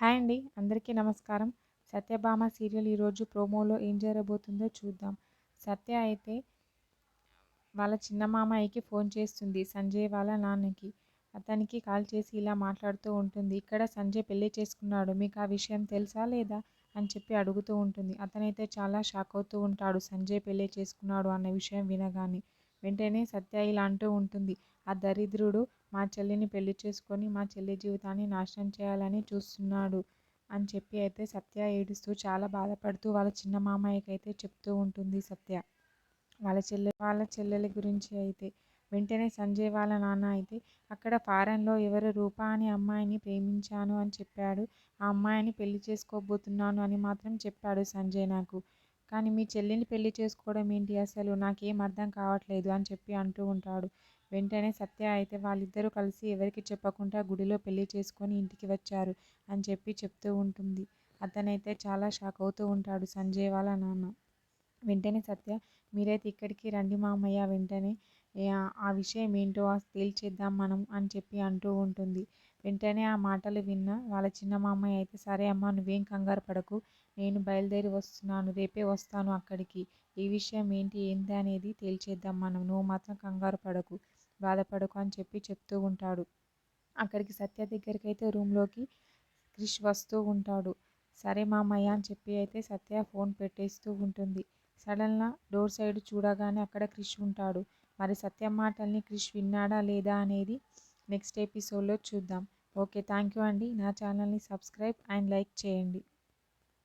Hi అండి. అందరికీ నమస్కారం. 'సత్యభామ' సీరియల్ ఈరోజు ప్రోమోలో ఏం జరగబోతుందో చూద్దాం. సత్య అయితే వాళ్ళ చిన్న మామయ్యకి ఫోన్ చేస్తుంది, సంజయ్ వాళ్ళ నాన్నకి. అతనికి కాల్ చేసి ఇలా మాట్లాడుతూ ఉంటుంది. ఇక్కడ సంజయ్ పెళ్లి చేసుకున్నాడు. మీకు ఆ విషయం తెలుసా లేదా అని చెప్పి అడుగుతూ ఉంటుంది. అతనైతే చాలా షాక్ అవుతూ ఉంటాడు సంజయ్ పెళ్లి చేసుకున్నాడు అన్న విషయం వినగానే. వెంటనే సత్య ఇలా అంటూ ఉంటుంది. ఆ దరిద్రుడు మా చెల్లిని పెళ్లి చేసుకొని మా చెల్లి జీవితాన్ని నాశనం చేయాలని చూస్తున్నాడు అని చెప్పి అయితే సత్య ఏడుస్తూ చాలా బాధపడుతూ వాళ్ళ చిన్న మామయ్యకి అయితే చెప్తూ ఉంటుంది సత్య. వాళ్ళ చెల్లెలి గురించి అయితే వెంటనే సంజయ్ వాళ్ళ నాన్న అయితే అక్కడ ఫారెన్లో ఎవరు రూప అనే అమ్మాయిని ప్రేమించాను అని చెప్పాడు. ఆ అమ్మాయిని పెళ్లి చేసుకోబోతున్నాను అని మాత్రం చెప్పాడు సంజయ్ నాకు. కానీ మీ చెల్లిని పెళ్లి చేసుకోవడం ఏంటి, అసలు నాకేం అర్థం కావట్లేదు అని చెప్పి అంటూ ఉంటాడు. వెంటనే సత్య అయితే వాళ్ళిద్దరూ కలిసి ఎవరికి చెప్పకుండా గుడిలో పెళ్లి చేసుకొని ఇంటికి వచ్చారు అని చెప్పి చెప్తూ ఉంటుంది. అతనైతే చాలా షాక్ అవుతూ ఉంటాడు సంజయ్ వాళ్ళ నాన్న. వెంటనే సత్య, మీరైతే ఇక్కడికి రండి మామయ్య, వెంటనే ఆ విషయం ఏంటో తేల్చేద్దాం మనం అని చెప్పి అంటూ ఉంటుంది. వెంటనే ఆ మాటలు విన్న వాళ్ళ చిన్న మామయ్య అయితే, సరే అమ్మ, నువ్వేం కంగారు పడకు, నేను బయలుదేరి వస్తున్నాను, రేపే వస్తాను అక్కడికి, ఈ విషయం ఏంటి అనేది తేల్చేద్దాం మనం, నువ్వు మాత్రం కంగారు పడకు, బాధపడకు అని చెప్పి చెప్తూ ఉంటాడు. అక్కడికి సత్య దగ్గరికి అయితే రూమ్లోకి క్రిష్ వస్తూ ఉంటాడు. సరే మామయ్య అని చెప్పి అయితే సత్య ఫోన్ పెట్టేస్తూ ఉంటుంది. సడన్గా డోర్ సైడ్ చూడగానే అక్కడ క్రిష్ ఉంటాడు. మరి సత్య మాటల్ని క్రిష్ విన్నాడా లేదా అనేది నెక్స్ట్ ఎపిసోడ్లో చూద్దాం. ఓకే, థ్యాంక్ యూ అండి. నా ఛానల్ని సబ్స్క్రైబ్ అండ్ లైక్ చేయండి.